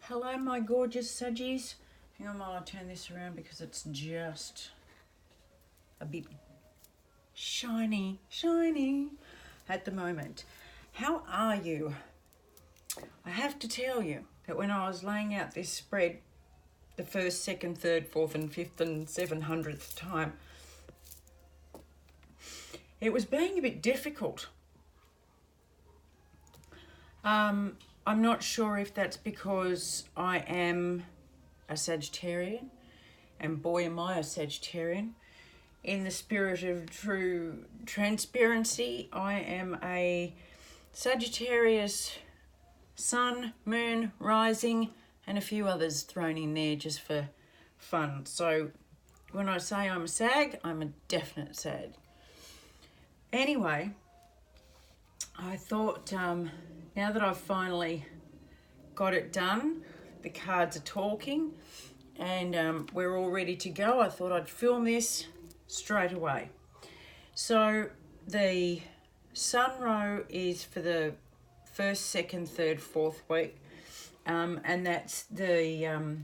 Hello, my gorgeous Saggies. Hang on while I turn this around because it's just a bit shiny at the moment. How are you? I have to tell you that when I was laying out this spread the first, second, third, fourth and fifth and 700th time, it was being a bit difficult. I'm not sure if that's because I am a Sagittarian, and boy am I a Sagittarian. In the spirit of true transparency, I am a Sagittarius sun, moon, rising, and a few others thrown in there just for fun. So when I say I'm a Sag, I'm a definite Sag. Anyway, I thought now that I've finally got it done, the cards are talking, and we're all ready to go, I thought I'd film this straight away. So the sun row is for the first, second, third, fourth week, and that's the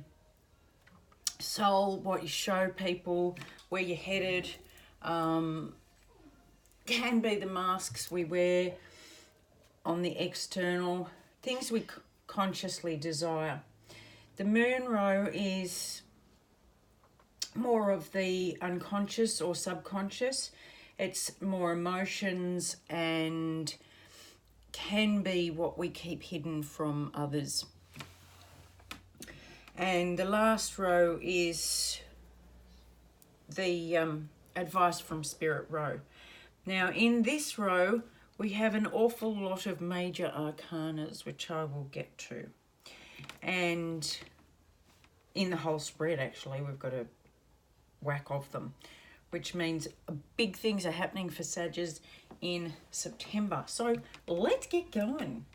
soul, what you show people, where you're headed, can be the masks we wear on the external, things we consciously desire. The moon row is more of the unconscious or subconscious. It's more emotions and can be what we keep hidden from others. And the last row is the advice from spirit row. Now in this row we have an awful lot of major arcanas, which I will get to. And in the whole spread, actually, we've got a whack of them, which means big things are happening for Sagittarius in September. So let's get going.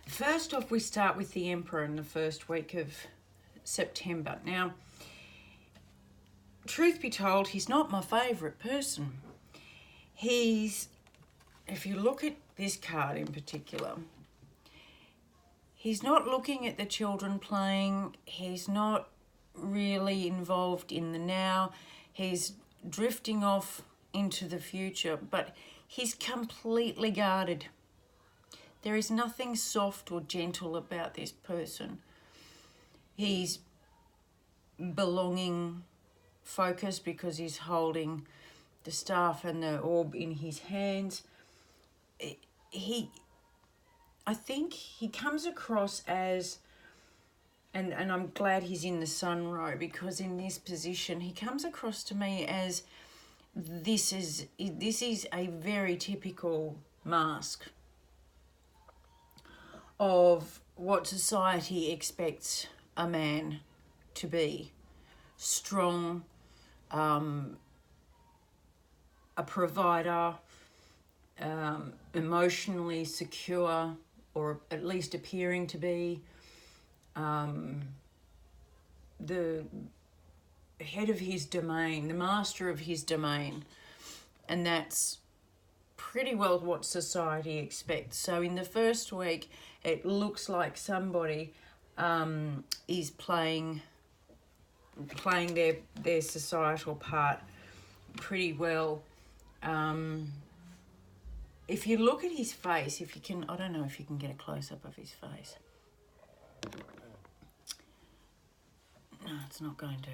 First off, we start with the Emperor in the first week of September. Now, truth be told, he's not my favourite person. If you look at this card in particular, he's not looking at the children playing. He's not really involved in the now. He's drifting off into the future, but he's completely guarded. There is nothing soft or gentle about this person. He's belonging focused because he's holding the staff and the orb in his hands. I think he comes across as, and I'm glad he's in the sun row, because in this position he comes across to me as this is a very typical mask of what society expects a man to be. Strong, a provider, emotionally secure, or at least appearing to be, the head of his domain, the master of his domain, and that's pretty well what society expects. So in the first week, it looks like somebody is playing their societal part pretty well. If you look at his face, if you can, I don't know if you can get a close-up of his face. No, it's not going to.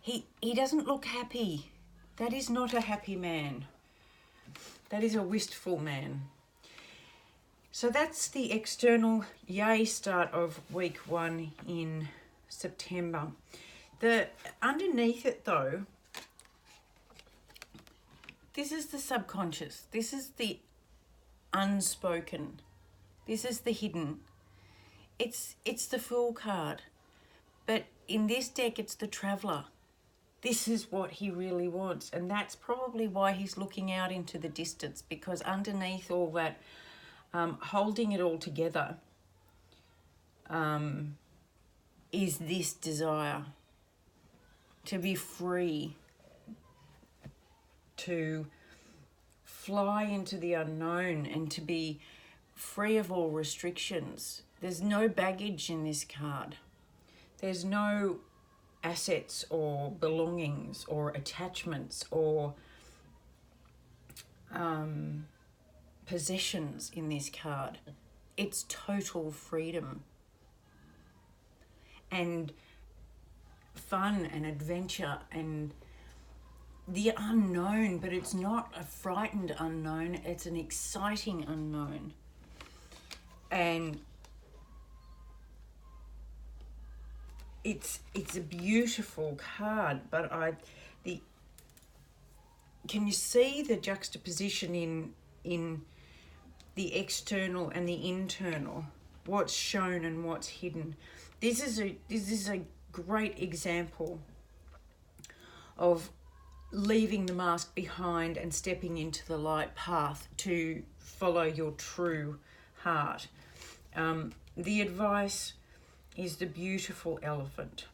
He doesn't look happy. That is not a happy man. That is a wistful man. So that's the external yay start of week 1 in September. Underneath it though, this is the subconscious. This is the unspoken. This is the hidden. It's the Fool card. But in this deck, it's the Traveller. This is what he really wants. And that's probably why he's looking out into the distance, because underneath all that, holding it all together, is this desire to be free, to fly into the unknown and to be free of all restrictions, There's no baggage in this card. There's no assets or belongings or attachments or possessions in this card. It's total freedom and fun and adventure and the unknown, but it's not a frightened unknown, it's an exciting unknown. And it's a beautiful card, but can you see the juxtaposition in the external and the internal? What's shown and what's hidden? This is a great example of leaving the mask behind and stepping into the light path to follow your true heart. The advice is the beautiful elephant.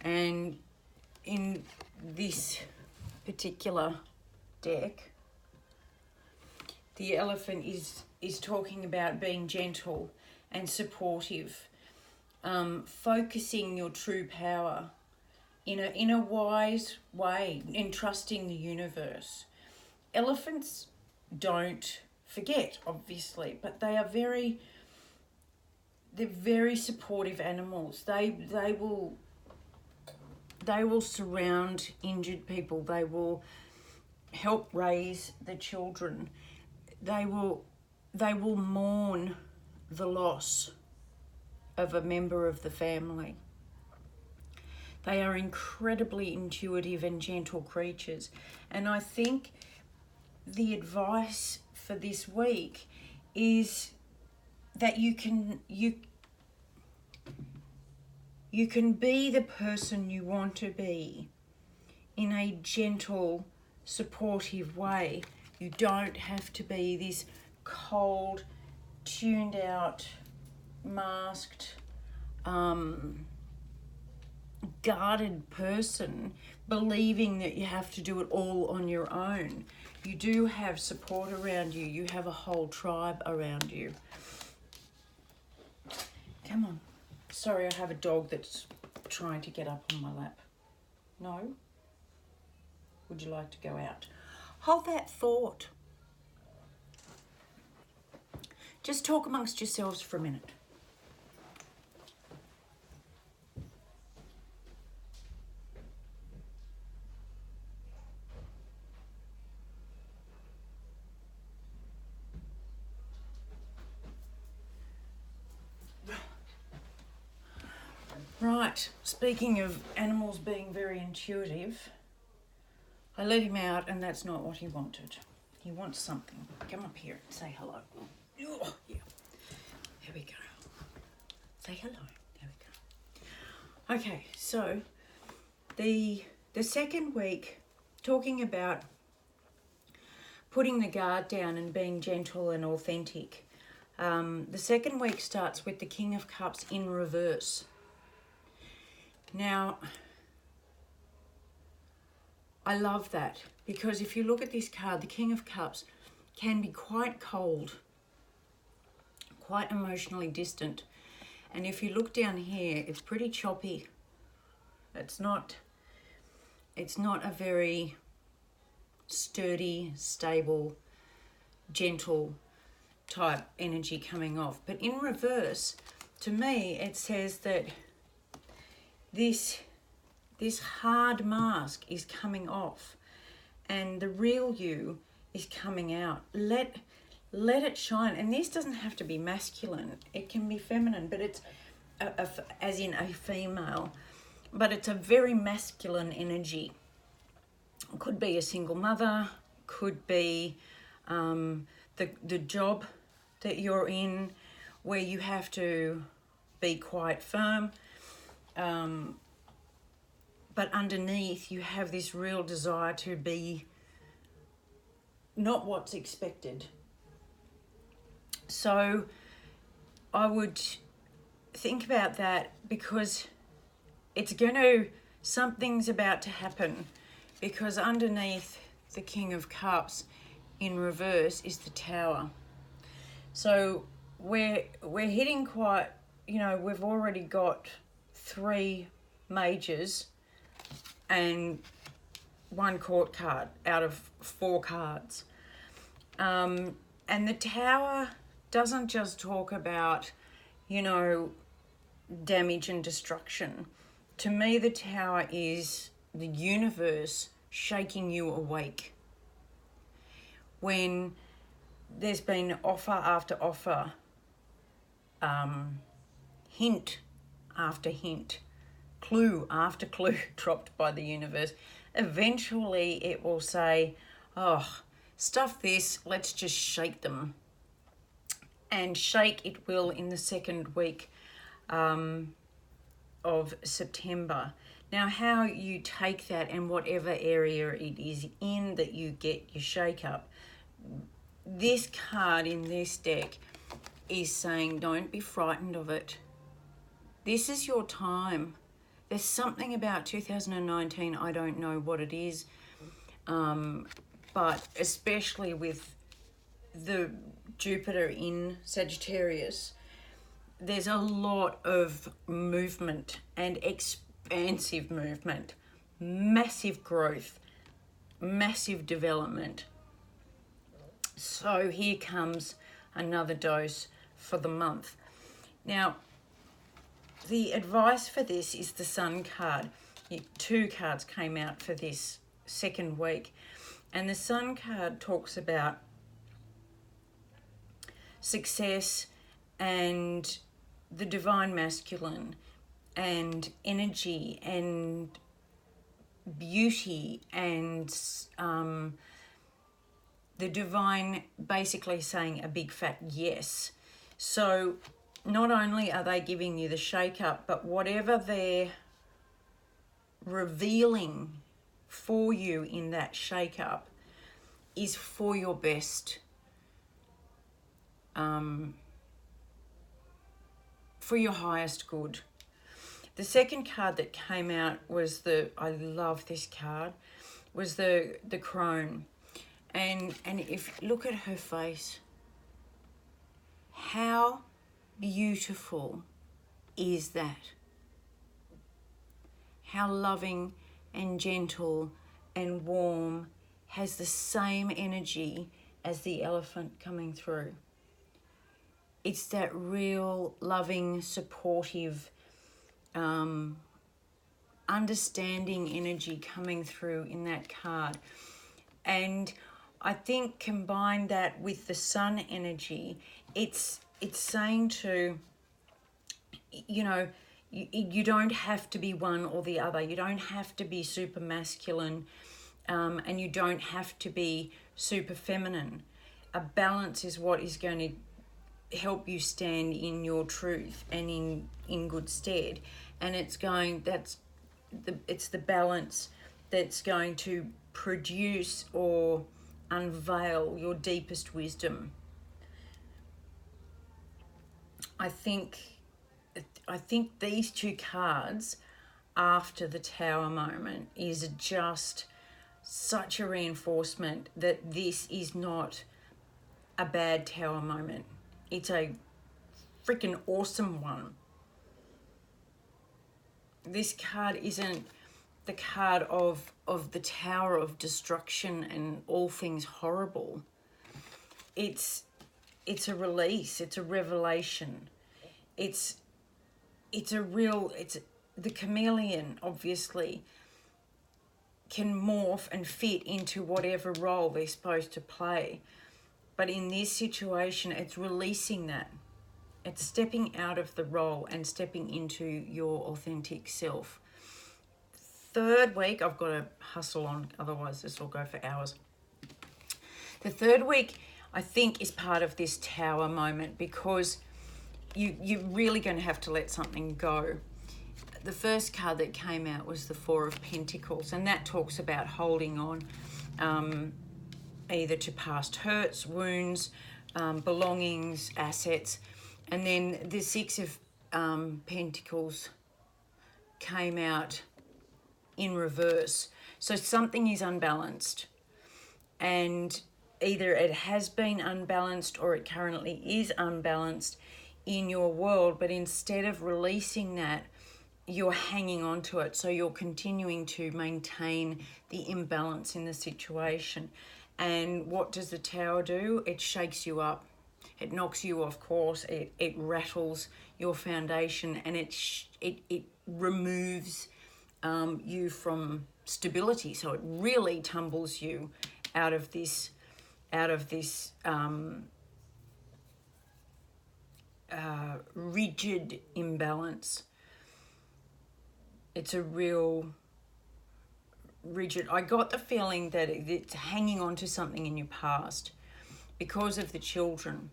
And in this particular deck, the elephant is talking about being gentle and supportive, focusing your true power in a wise way, entrusting the universe. Elephants don't forget, obviously, but they're very supportive animals. They will surround injured people. They will help raise the children. They will mourn the loss of a member of the family. They are incredibly intuitive and gentle creatures. And I think the advice for this week is that you can be the person you want to be in a gentle, supportive way. You don't have to be this cold, tuned out, masked, guarded person, believing that you have to do it all on your own. You do have support around you. You have a whole tribe around you. Come on. Sorry, I have a dog that's trying to get up on my lap. No? Would you like to go out? Hold that thought. Just talk amongst yourselves for a minute. Right, speaking of animals being very intuitive, I let him out and that's not what he wanted. He wants something. Come up here and say hello. Oh, yeah. Here we go. Say hello. There we go. Okay, so the second week, talking about putting the guard down and being gentle and authentic. The second week starts with the King of Cups in reverse. Now, I love that because if you look at this card, the King of Cups can be quite cold, quite emotionally distant. And if you look down here, it's pretty choppy. It's not a very sturdy, stable, gentle type energy coming off. But in reverse, to me, it says that this hard mask is coming off and the real you is coming out. Let it shine. And this doesn't have to be masculine. It can be feminine, but it's as in a female, but it's a very masculine energy. It could be a single mother, could be the job that you're in where you have to be quite firm. But underneath you have this real desire to be not what's expected. So I would think about that because something's about to happen, because underneath the King of Cups in reverse is the Tower. So we're hitting quite, you know, we've already got 3 majors and 1 court card out of 4 cards. And the Tower doesn't just talk about, you know, damage and destruction. To me, the Tower is the universe shaking you awake. When there's been offer after offer, hint after hint, clue after clue dropped by the universe, eventually it will say, oh, stuff this, let's just shake them. And shake it will in the 2nd week of September. Now, how you take that and whatever area it is in that you get your shake up, this card in this deck is saying don't be frightened of it. This is your time. There's something about 2019, I don't know what it is, but especially with the Jupiter in Sagittarius, there's a lot of movement and expansive movement, massive growth, massive development. So here comes another dose for the month. Now, the advice for this is the Sun card. 2 cards came out for this 2nd week. And the Sun card talks about success and the divine masculine and energy and beauty and the divine, basically saying a big fat yes. So not only are they giving you the shake up, but whatever they're revealing for you in that shake up is for your best, for your highest good. The 2nd card that came out was I love this card, was the crone. And if look at her face, how beautiful is that? How loving and gentle and warm, has the same energy as the elephant coming through. It's that real loving, supportive, understanding energy coming through in that card. And I think combine that with the Sun energy, it's saying to, you know, you don't have to be one or the other. You don't have to be super masculine, and you don't have to be super feminine. A balance is what is going to help you stand in your truth and in good stead. And it's the balance that's going to produce or unveil your deepest wisdom. I think these 2 cards after the Tower moment is just such a reinforcement that this is not a bad Tower moment. It's a freaking awesome one. This card isn't the card of the Tower of destruction and all things horrible. It's a release, it's a revelation. It's the chameleon obviously can morph and fit into whatever role they're supposed to play. But in this situation, it's releasing that. It's stepping out of the role and stepping into your authentic self. 3rd week, I've got to hustle on, otherwise this will go for hours. The 3rd week, I think, is part of this Tower moment because you're really going to have to let something go. The first card that came out was the 4 of Pentacles, and that talks about holding on either to past hurts, wounds, belongings, assets. And then the 6 of Pentacles came out in reverse. So something is unbalanced. And either it has been unbalanced or it currently is unbalanced in your world, but instead of releasing that, you're hanging on to it. So you're continuing to maintain the imbalance in the situation. And what does the Tower do? It shakes you up. It knocks you off course. It rattles your foundation, and it removes you from stability. So it really tumbles you out of this rigid imbalance. It's a real rigid. I got the feeling that it's hanging on to something in your past because of the children.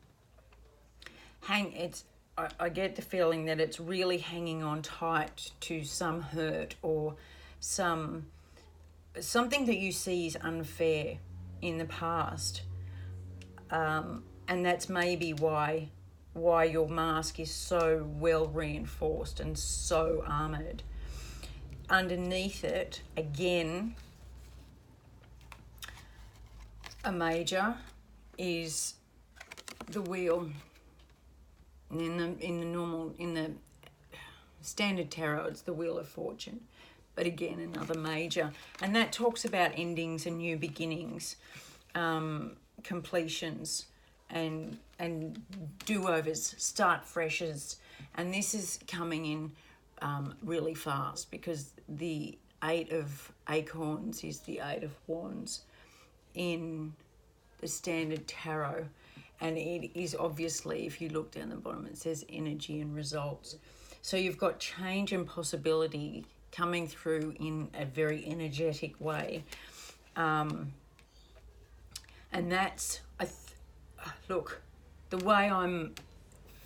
I get the feeling that it's really hanging on tight to some hurt or something that you see is unfair in the past, and that's maybe why your mask is so well reinforced and so armored. Underneath it, again, a major is the wheel. And in the standard tarot, it's the Wheel of Fortune. But again, another major. And that talks about endings and new beginnings, completions and do-overs, start freshes. And this is coming in really fast, because the 8 of Acorns is the 8 of Wands in the standard tarot. And it is obviously, if you look down the bottom, it says energy and results. So you've got change and possibility coming through in a very energetic way. And that's, look, the way I'm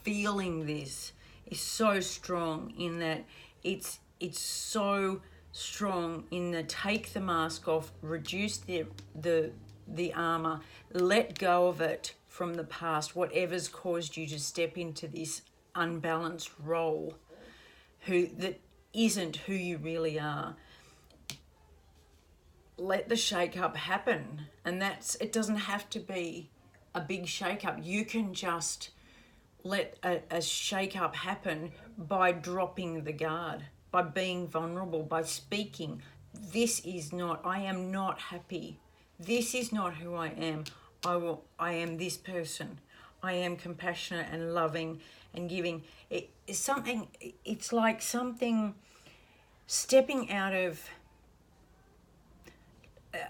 feeling this is so strong, in that it's so strong in the take the mask off, reduce the armor, let go of it from the past, whatever's caused you to step into this unbalanced role that isn't who you really are. Let the shake-up happen. And it doesn't have to be a big shake-up. You can just let a shake-up happen by dropping the guard, by being vulnerable, by speaking. I am not happy. This is not who I am. I am this person. I am compassionate and loving and giving. It's like something stepping out of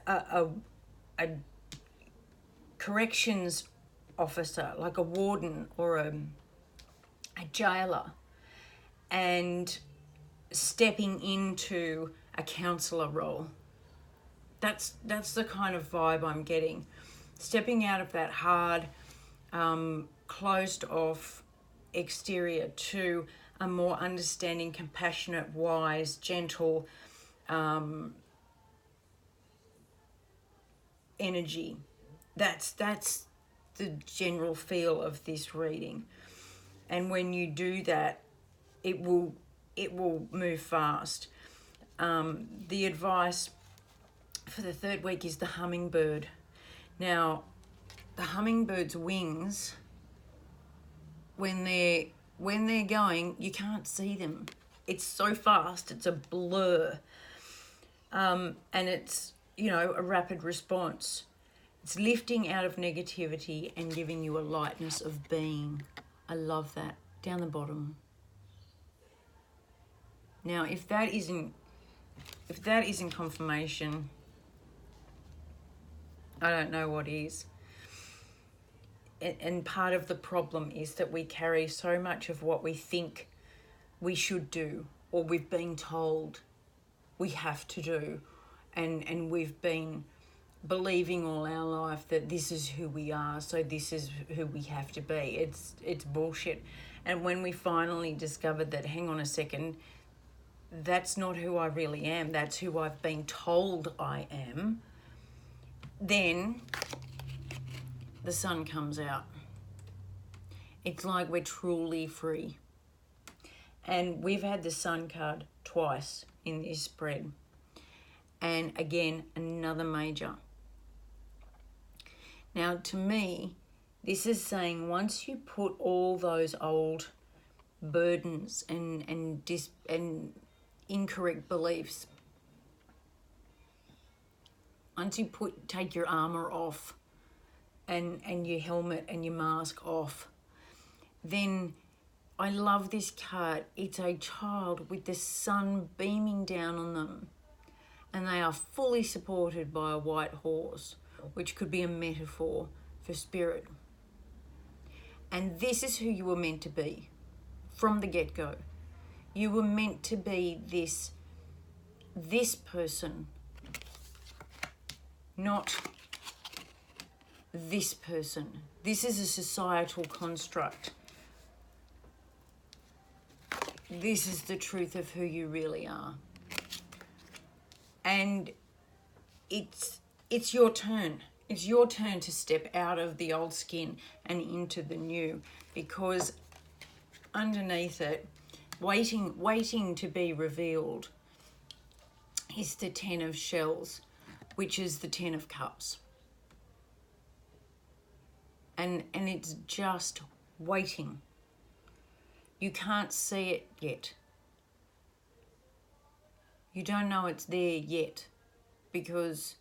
a corrections officer, like a warden or a jailer, and stepping into a counsellor role. That's the kind of vibe I'm getting. Stepping out of that hard, closed off exterior to a more understanding, compassionate, wise, gentle energy. That's the general feel of this reading. And when you do that, it will move fast. The advice for the third week is the hummingbird. Now, the hummingbird's wings, when they're going, you can't see them. It's so fast, it's a blur. And it's, a rapid response. It's lifting out of negativity and giving you a lightness of being. I love that. Down the bottom. Now, if that isn't confirmation, I don't know what is. And part of the problem is that we carry so much of what we think we should do, or we've been told we have to do, and we've been believing all our life that this is who we are, so this is who we have to be. It's bullshit. And when we finally discovered that, hang on a second, that's not who I really am, that's who I've been told I am, then the sun comes out. It's like we're truly free. And we've had the sun card twice in this spread. And again, another major. Now, to me, this is saying once you put all those old burdens and incorrect beliefs, once you take your armor off and your helmet and your mask off, then I love this card. It's a child with the sun beaming down on them, and they are fully supported by a white horse, which could be a metaphor for spirit. And this is who you were meant to be from the get-go. You were meant to be this person, not this person. This is a societal construct. This is the truth of who you really are. And it's your turn. It's your turn to step out of the old skin and into the new, because underneath it, waiting to be revealed, is the 10 of shells, which is the 10 of cups. And it's just waiting. You can't see it yet. You don't know it's there yet because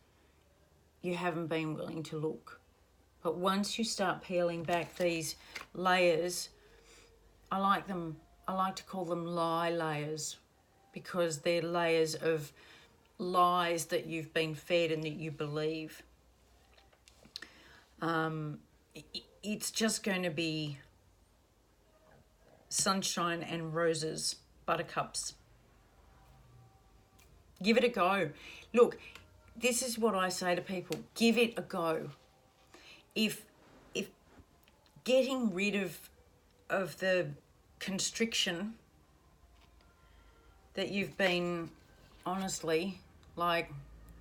you haven't been willing to look. But once you start peeling back these layers, I like to call them lie layers, because they're layers of lies that you've been fed and that you believe. It's just going to be sunshine and roses, buttercups. Give it a go. Look, this is what I say to people. Give it a go. If getting rid of the constriction that you've been, honestly,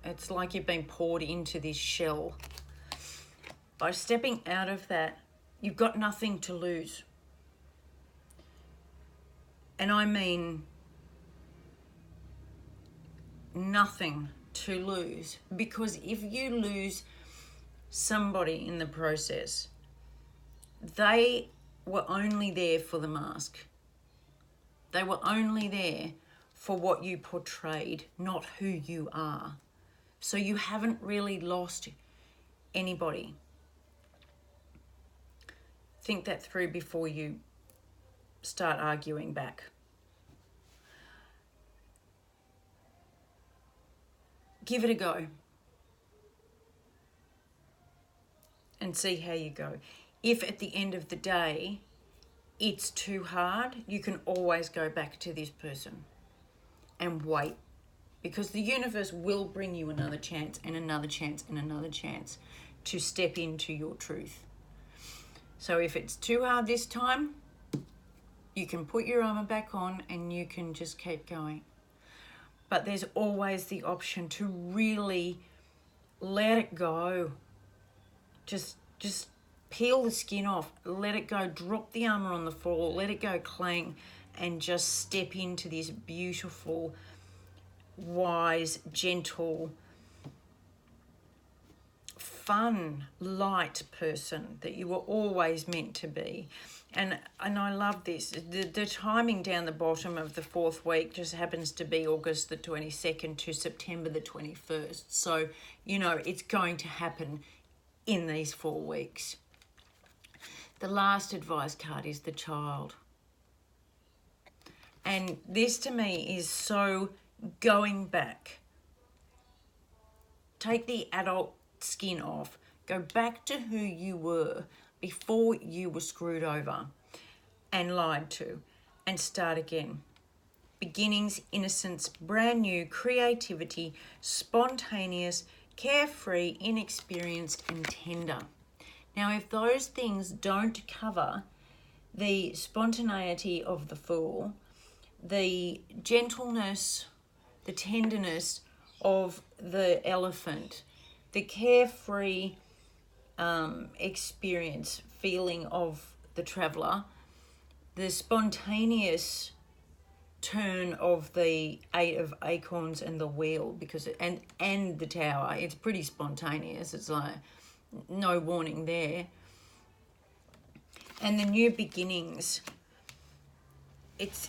it's like you've been poured into this shell. By stepping out of that, you've got nothing to lose. And I mean nothing to lose, because if you lose somebody in the process, they were only there for the mask. They were only there for what you portrayed, not who you are. So you haven't really lost anybody. Think that through before you start arguing back. Give it a go and see how you go. If at the end of the day it's too hard, you can always go back to this person and wait, because the universe will bring you another chance and another chance and another chance to step into your truth. So if it's too hard this time, you can put your armor back on and you can just keep going. But there's always the option to really let it go. Just peel the skin off, let it go, drop the armor on the floor, let it go clang, and just step into this beautiful, wise, gentle, fun, light person that you were always meant to be. And I love this. The timing down the bottom of the 4th week just happens to be August the 22nd to September the 21st. So, it's going to happen in these 4 weeks. The last advice card is the child. And this to me is so going back. Take the adult skin off. Go back to who you were before you were screwed over and lied to, and start again. Beginnings, innocence, brand new, creativity, spontaneous, carefree, inexperienced, and tender. Now, if those things don't cover the spontaneity of the Fool, the gentleness, the tenderness of the Elephant, the carefree experience, feeling of the Traveller, the spontaneous turn of the 8 of Acorns and the Wheel, because and the Tower, it's pretty spontaneous. It's like, no warning there. And the new beginnings, it's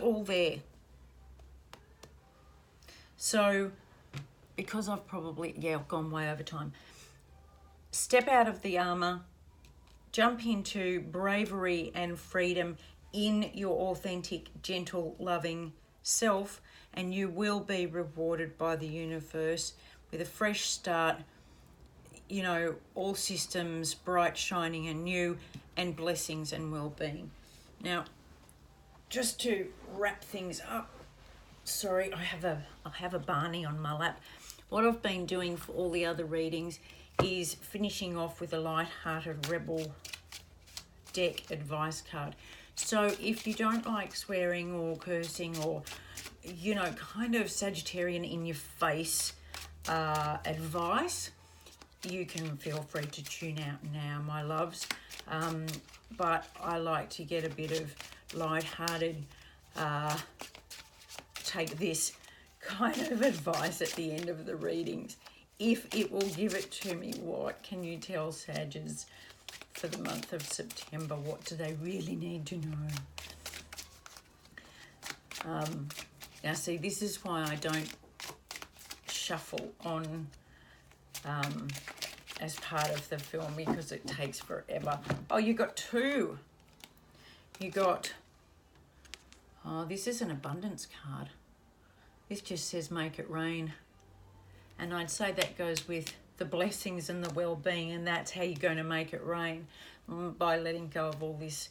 all there. So, because I've probably, gone way over time, step out of the armor, jump into bravery and freedom in your authentic, gentle, loving self, and you will be rewarded by the universe with a fresh start, you know, all systems bright, shining and new, and blessings and well-being. Now, just to wrap things up, sorry, I have a Barney on my lap. What I've been doing for all the other readings is finishing off with a light-hearted rebel deck advice card. So if you don't like swearing or cursing or, you know, kind of Sagittarian in your face advice, you can feel free to tune out now, my loves. But I like to get a bit of light-hearted, take this kind of advice at the end of the readings. If it will give it to me, what can you tell Sagittarius for the month of September? What do they really need to know? Now, see, this is why I don't shuffle on as part of the film, because it takes forever. Oh, you got two. You got, oh, this is an abundance card. This just says make it rain. And I'd say that goes with the blessings and the well-being, and that's how you're going to make it rain, by letting go of all this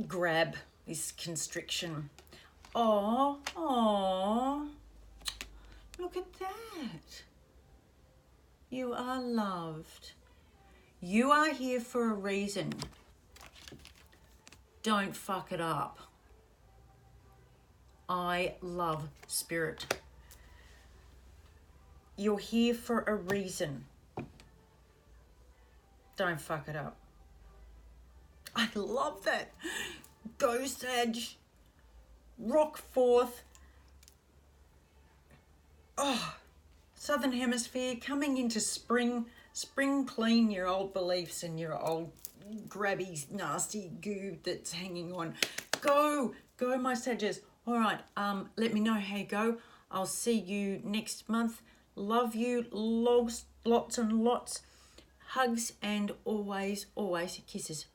grab, this constriction. Oh, look at that. You are loved. You are here for a reason. Don't fuck it up. I love spirit. You're here for a reason. Don't fuck it up. I love that. Go, Sag. Rock forth. Oh, Southern Hemisphere coming into spring. Spring clean your old beliefs and your old grabby, nasty goo that's hanging on. Go, my Sagittarius. All right, let me know how you go. I'll see you next month. Love you, lots and lots. Hugs and always kisses.